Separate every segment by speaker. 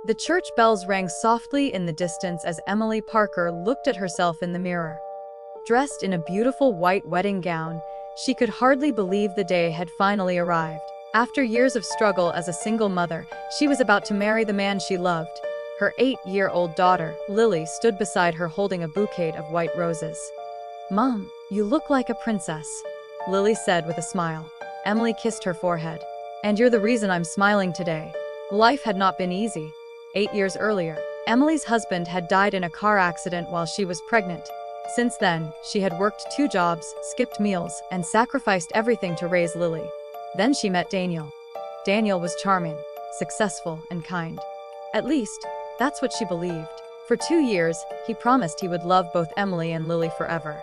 Speaker 1: The church bells rang softly in the distance as Emily Parker looked at herself in the mirror. Dressed in a beautiful white wedding gown, she could hardly believe the day had finally arrived. After years of struggle as a single mother, she was about to marry the man she loved. Her 8-year-old daughter, Lily, stood beside her holding a bouquet of white roses. "Mom, you look like a princess," Lily said with a smile. Emily kissed her forehead. "And you're the reason I'm smiling today." Life had not been easy. 8 years earlier, Emily's husband had died in a car accident while she was pregnant. Since then, she had worked 2 jobs, skipped meals, and sacrificed everything to raise Lily. Then she met Daniel. Daniel was charming, successful, and kind. At least, that's what she believed. For 2 years, he promised he would love both Emily and Lily forever.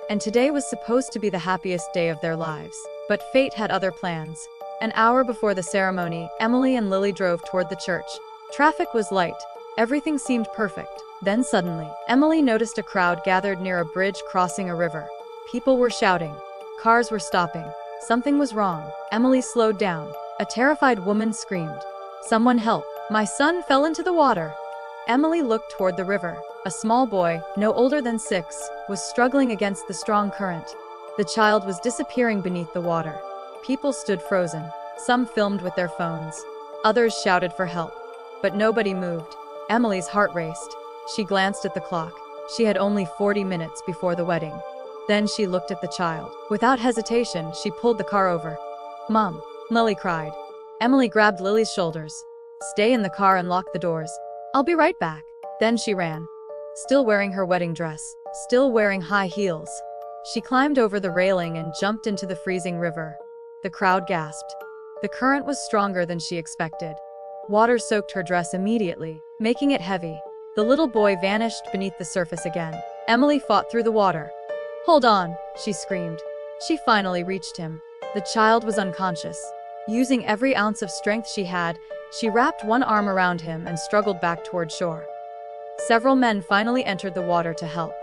Speaker 1: And today was supposed to be the happiest day of their lives. But fate had other plans. An hour before the ceremony, Emily and Lily drove toward the church. Traffic was light. Everything seemed perfect. Then suddenly, Emily noticed a crowd gathered near a bridge crossing a river. People were shouting. Cars were stopping. Something was wrong. Emily slowed down. A terrified woman screamed, "Someone help! My son fell into the water!" Emily looked toward the river. A small boy, no older than 6, was struggling against the strong current. The child was disappearing beneath the water. People stood frozen. Some filmed with their phones. Others shouted for help. But nobody moved. Emily's heart raced. She glanced at the clock. She had only 40 minutes before the wedding. Then she looked at the child. Without hesitation, she pulled the car over. "Mom," Lily cried. Emily grabbed Lily's shoulders. "Stay in the car and lock the doors. I'll be right back." Then she ran. Still wearing her wedding dress, still wearing high heels. She climbed over the railing and jumped into the freezing river. The crowd gasped. The current was stronger than she expected. Water soaked her dress immediately, making it heavy. The little boy vanished beneath the surface again. Emily fought through the water. "Hold on," she screamed. She finally reached him. The child was unconscious. Using every ounce of strength she had, she wrapped one arm around him and struggled back toward shore. Several men finally entered the water to help.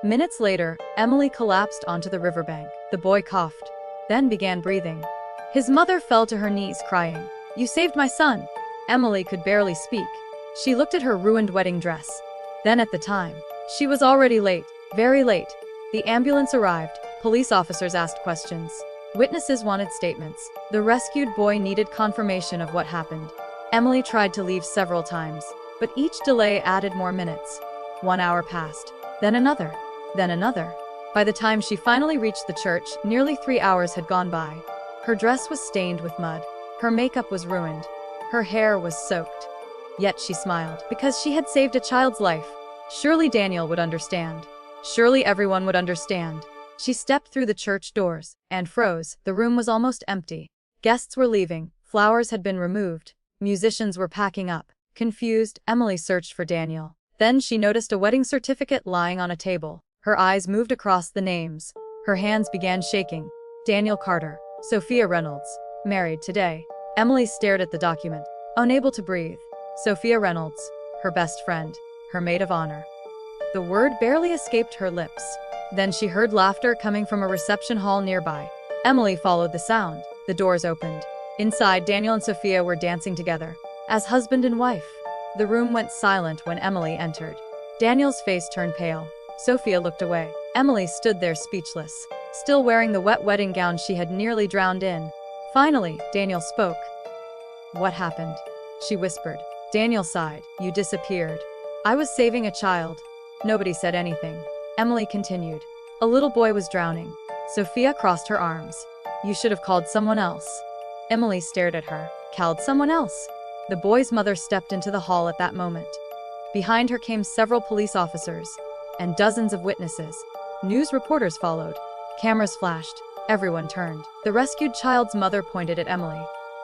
Speaker 1: Minutes later, Emily collapsed onto the riverbank. The boy coughed, then began breathing. His mother fell to her knees crying, "You saved my son!" Emily could barely speak. She looked at her ruined wedding dress. Then at the time, she was already late, very late. The ambulance arrived. Police officers asked questions. Witnesses wanted statements. The rescued boy needed confirmation of what happened. Emily tried to leave several times, but each delay added more minutes. 1 hour passed, then another, then another. By the time she finally reached the church, nearly 3 hours had gone by. Her dress was stained with mud. Her makeup was ruined. Her hair was soaked. Yet she smiled, because she had saved a child's life. Surely Daniel would understand. Surely everyone would understand. She stepped through the church doors and froze. The room was almost empty. Guests were leaving. Flowers had been removed. Musicians were packing up. Confused, Emily searched for Daniel. Then she noticed a wedding certificate lying on a table. Her eyes moved across the names. Her hands began shaking. Daniel Carter, Sophia Reynolds, married today. Emily stared at the document, unable to breathe. Sophia Reynolds, her best friend, her maid of honor. The word barely escaped her lips. Then she heard laughter coming from a reception hall nearby. Emily followed the sound. The doors opened. Inside, Daniel and Sophia were dancing together, as husband and wife. The room went silent when Emily entered. Daniel's face turned pale. Sophia looked away. Emily stood there speechless, still wearing the wet wedding gown she had nearly drowned in. Finally, Daniel spoke. "What happened?" she whispered. Daniel sighed. "You disappeared. I was saving a child." Nobody said anything. Emily continued. "A little boy was drowning." Sophia crossed her arms. "You should have called someone else." Emily stared at her. "Called someone else?" The boy's mother stepped into the hall at that moment. Behind her came several police officers and dozens of witnesses. News reporters followed. Cameras flashed. Everyone turned. The rescued child's mother pointed at Emily.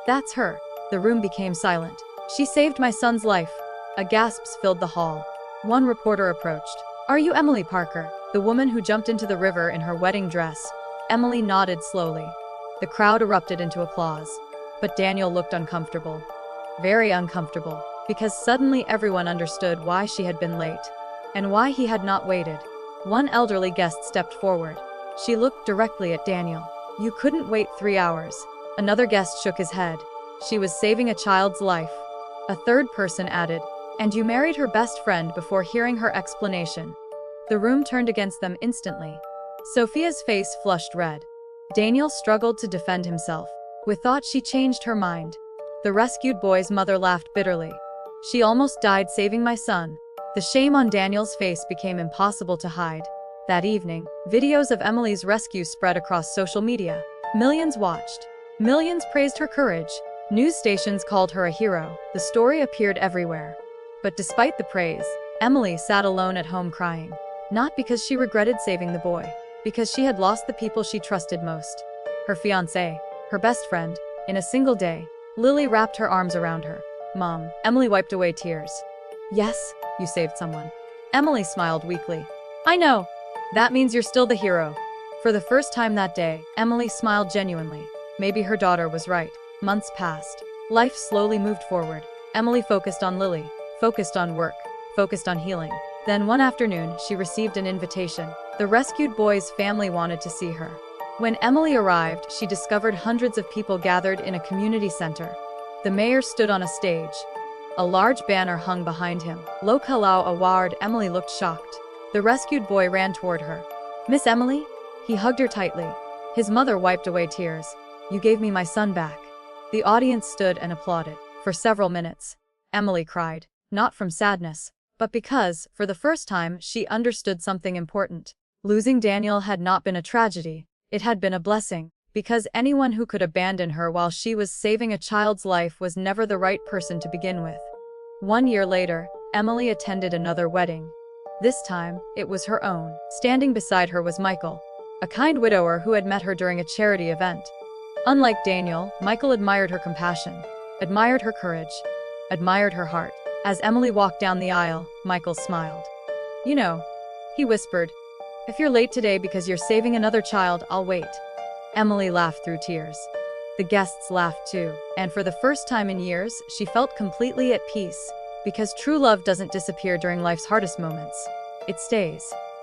Speaker 1: "That's her." The room became silent. "She saved my son's life." A gasps filled the hall. One reporter approached. "Are you Emily Parker, the woman who jumped into the river in her wedding dress?" Emily nodded slowly. The crowd erupted into applause. But Daniel looked uncomfortable. Very uncomfortable, because suddenly everyone understood why she had been late, and why he had not waited. One elderly guest stepped forward. She looked directly at Daniel. "You couldn't wait 3 hours." Another guest shook his head. "She was saving a child's life." A third person added, And you married her best friend before hearing her explanation. The room turned against them instantly. Sophia's face flushed red. Daniel struggled to defend himself. With thought she changed her mind. The rescued boy's mother laughed bitterly. She almost died saving my son. The shame on Daniel's face became impossible to hide. That evening, videos of Emily's rescue spread across social media. Millions watched. Millions praised her courage. News stations called her a hero. The story appeared everywhere. But despite the praise, Emily sat alone at home crying. Not because she regretted saving the boy, because she had lost the people she trusted most. Her fiancé, her best friend. In a single day, Lily wrapped her arms around her. Mom, Emily wiped away tears. Yes, you saved someone. Emily smiled weakly. I know. That means you're still the hero. For the first time that day, Emily smiled genuinely. Maybe her daughter was right. Months passed. Life slowly moved forward. Emily focused on Lily, focused on work, focused on healing. Then one afternoon, she received an invitation. The rescued boy's family wanted to see her. When Emily arrived, she discovered hundreds of people gathered in a community center. The mayor stood on a stage. A large banner hung behind him. Lo Kalau Award. Emily looked shocked. The rescued boy ran toward her. Miss Emily? He hugged her tightly. His mother wiped away tears. You gave me my son back. The audience stood and applauded. For several minutes, Emily cried, not from sadness, but because, for the first time, she understood something important. Losing Daniel had not been a tragedy. It had been a blessing, because anyone who could abandon her while she was saving a child's life was never the right person to begin with. 1 year later, Emily attended another wedding. This time, it was her own. Standing beside her was Michael, a kind widower who had met her during a charity event. Unlike Daniel, Michael admired her compassion, admired her courage, admired her heart. As Emily walked down the aisle, Michael smiled. You know, he whispered, if you're late today because you're saving another child, I'll wait. Emily laughed through tears. The guests laughed too, and for the first time in years, she felt completely at peace, because true love doesn't disappear during life's hardest moments. It stays,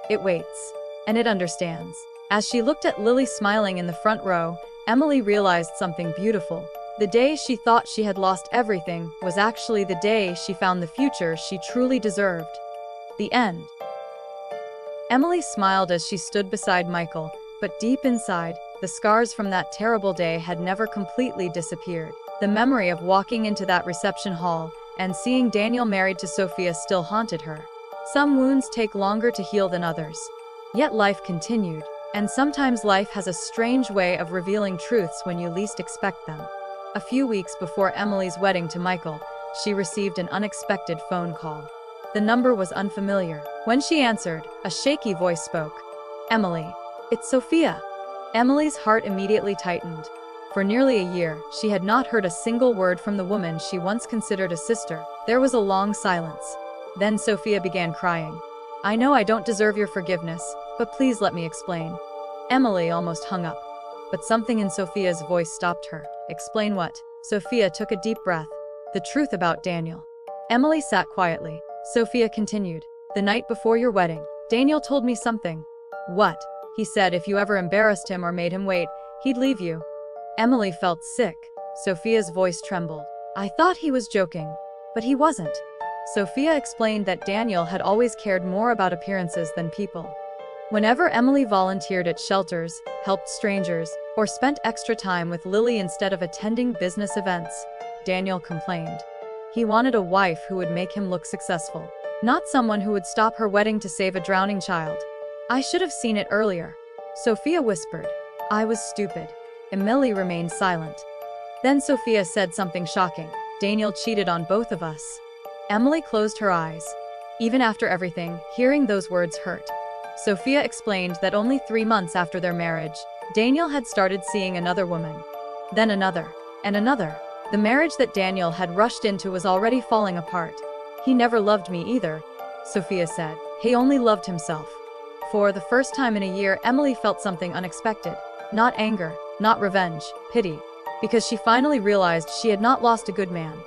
Speaker 1: it waits, and it understands. As she looked at Lily smiling in the front row, Emily realized something beautiful. The day she thought she had lost everything was actually the day she found the future she truly deserved. The end. Emily smiled as she stood beside Michael, but deep inside, the scars from that terrible day had never completely disappeared. The memory of walking into that reception hall and seeing Daniel married to Sophia still haunted her. Some wounds take longer to heal than others. Yet life continued, and sometimes life has a strange way of revealing truths when you least expect them. A few weeks before Emily's wedding to Michael, she received an unexpected phone call. The number was unfamiliar. When she answered, a shaky voice spoke. Emily, it's Sophia. Emily's heart immediately tightened. For nearly a year, she had not heard a single word from the woman she once considered a sister. There was a long silence. Then Sophia began crying. I know I don't deserve your forgiveness, but please let me explain. Emily almost hung up. But something in Sophia's voice stopped her. Explain what? Sophia took a deep breath. The truth about Daniel. Emily sat quietly. Sophia continued. The night before your wedding, Daniel told me something. What? He said if you ever embarrassed him or made him wait, he'd leave you. Emily felt sick. Sophia's voice trembled. I thought he was joking, but he wasn't. Sophia explained that Daniel had always cared more about appearances than people. Whenever Emily volunteered at shelters, helped strangers, or spent extra time with Lily instead of attending business events, Daniel complained. He wanted a wife who would make him look successful, not someone who would stop her wedding to save a drowning child. I should have seen it earlier. Sophia whispered. I was stupid. Emily remained silent. Then Sophia said something shocking. Daniel cheated on both of us. Emily closed her eyes. Even after everything, hearing those words hurt. Sophia explained that only 3 months after their marriage, Daniel had started seeing another woman. Then another, and another. The marriage that Daniel had rushed into was already falling apart. He never loved me either, Sophia said. He only loved himself. For the first time in a year, Emily felt something unexpected. Not anger, not revenge, pity. Because she finally realized she had not lost a good man.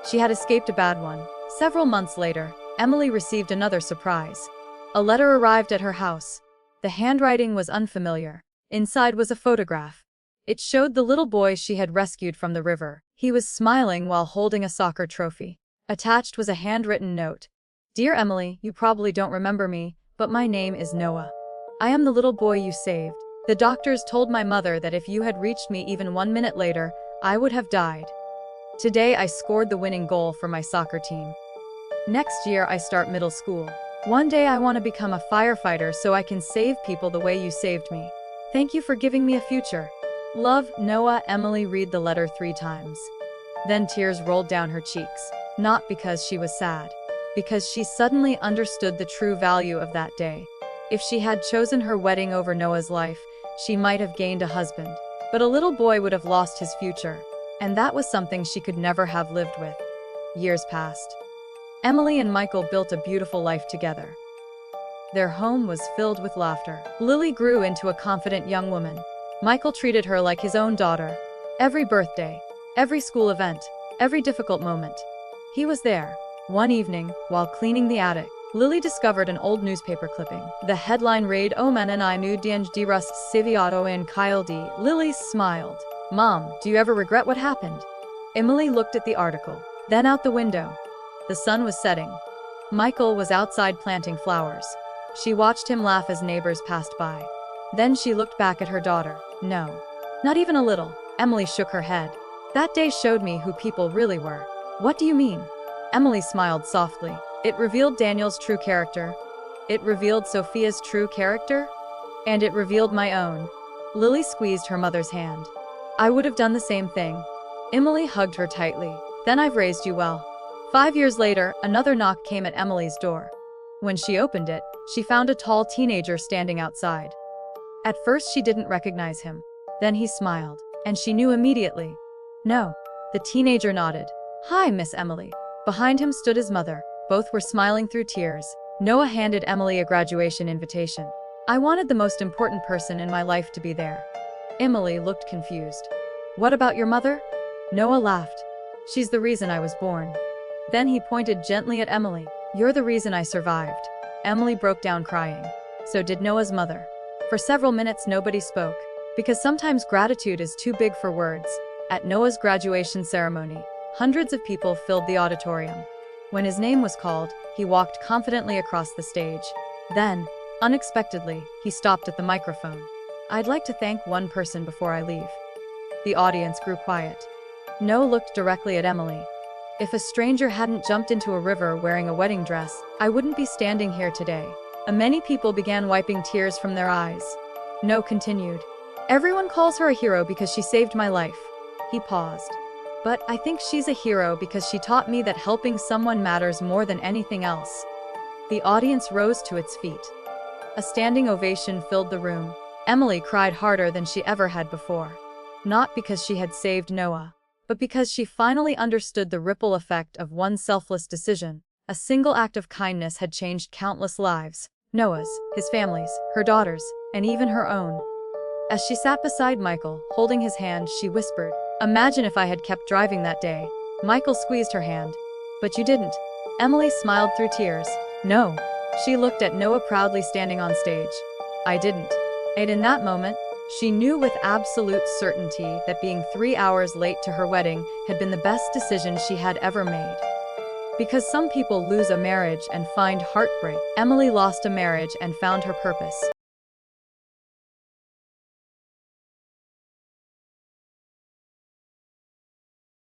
Speaker 1: She had escaped a bad one. Several months later, Emily received another surprise. A letter arrived at her house. The handwriting was unfamiliar. Inside was a photograph. It showed the little boy she had rescued from the river. He was smiling while holding a soccer trophy. Attached was a handwritten note. Dear Emily, you probably don't remember me, but my name is Noah. I am the little boy you saved. The doctors told my mother that if you had reached me even 1 minute later, I would have died. Today I scored the winning goal for my soccer team. Next year I start middle school. One day I want to become a firefighter so I can save people the way you saved me. Thank you for giving me a future. Love, Noah. Emily read the letter 3 times. Then tears rolled down her cheeks, not because she was sad, because she suddenly understood the true value of that day. If she had chosen her wedding over Noah's life, she might have gained a husband, but a little boy would have lost his future, and that was something she could never have lived with. Years passed. Emily and Michael built a beautiful life together. Their home was filled with laughter. Lily grew into a confident young woman. Michael treated her like his own daughter. Every birthday, every school event, every difficult moment, he was there. One evening, while cleaning the attic, Lily discovered an old newspaper clipping. The headline read, "Omen and I knew di rust Siviato and Kyle D." Lily smiled. "Mom, do you ever regret what happened?" Emily looked at the article, then out the window. The sun was setting. Michael was outside planting flowers. She watched him laugh as neighbors passed by. Then she looked back at her daughter. No, not even a little. Emily shook her head. That day showed me who people really were. What do you mean? Emily smiled softly. It revealed Daniel's true character. It revealed Sophia's true character. And it revealed my own. Lily squeezed her mother's hand. I would have done the same thing. Emily hugged her tightly. Then I've raised you well. 5 years later, another knock came at Emily's door. When she opened it, she found a tall teenager standing outside. At first she didn't recognize him. Then he smiled, and she knew immediately. No. The teenager nodded. Hi, Miss Emily. Behind him stood his mother. Both were smiling through tears. Noah handed Emily a graduation invitation. I wanted the most important person in my life to be there. Emily looked confused. What about your mother? Noah laughed. She's the reason I was born. Then he pointed gently at Emily. You're the reason I survived. Emily broke down crying. So did Noah's mother. For several minutes nobody spoke, because sometimes gratitude is too big for words. At Noah's graduation ceremony, hundreds of people filled the auditorium. When his name was called, he walked confidently across the stage. Then, unexpectedly, he stopped at the microphone. I'd like to thank one person before I leave. The audience grew quiet. Noah looked directly at Emily. If a stranger hadn't jumped into a river wearing a wedding dress, I wouldn't be standing here today. Many people began wiping tears from their eyes. Noah continued. Everyone calls her a hero because she saved my life. He paused. But I think she's a hero because she taught me that helping someone matters more than anything else. The audience rose to its feet. A standing ovation filled the room. Emily cried harder than she ever had before. Not because she had saved Noah, but because she finally understood the ripple effect of one selfless decision. A single act of kindness had changed countless lives. Noah's, his family's, her daughter's, and even her own. As she sat beside Michael, holding his hand, she whispered, Imagine if I had kept driving that day. Michael squeezed her hand. But you didn't. Emily smiled through tears. No. She looked at Noah proudly standing on stage. I didn't. And in that moment, she knew with absolute certainty that being 3 hours late to her wedding had been the best decision she had ever made. Because some people lose a marriage and find heartbreak, Emily lost a marriage and found her purpose.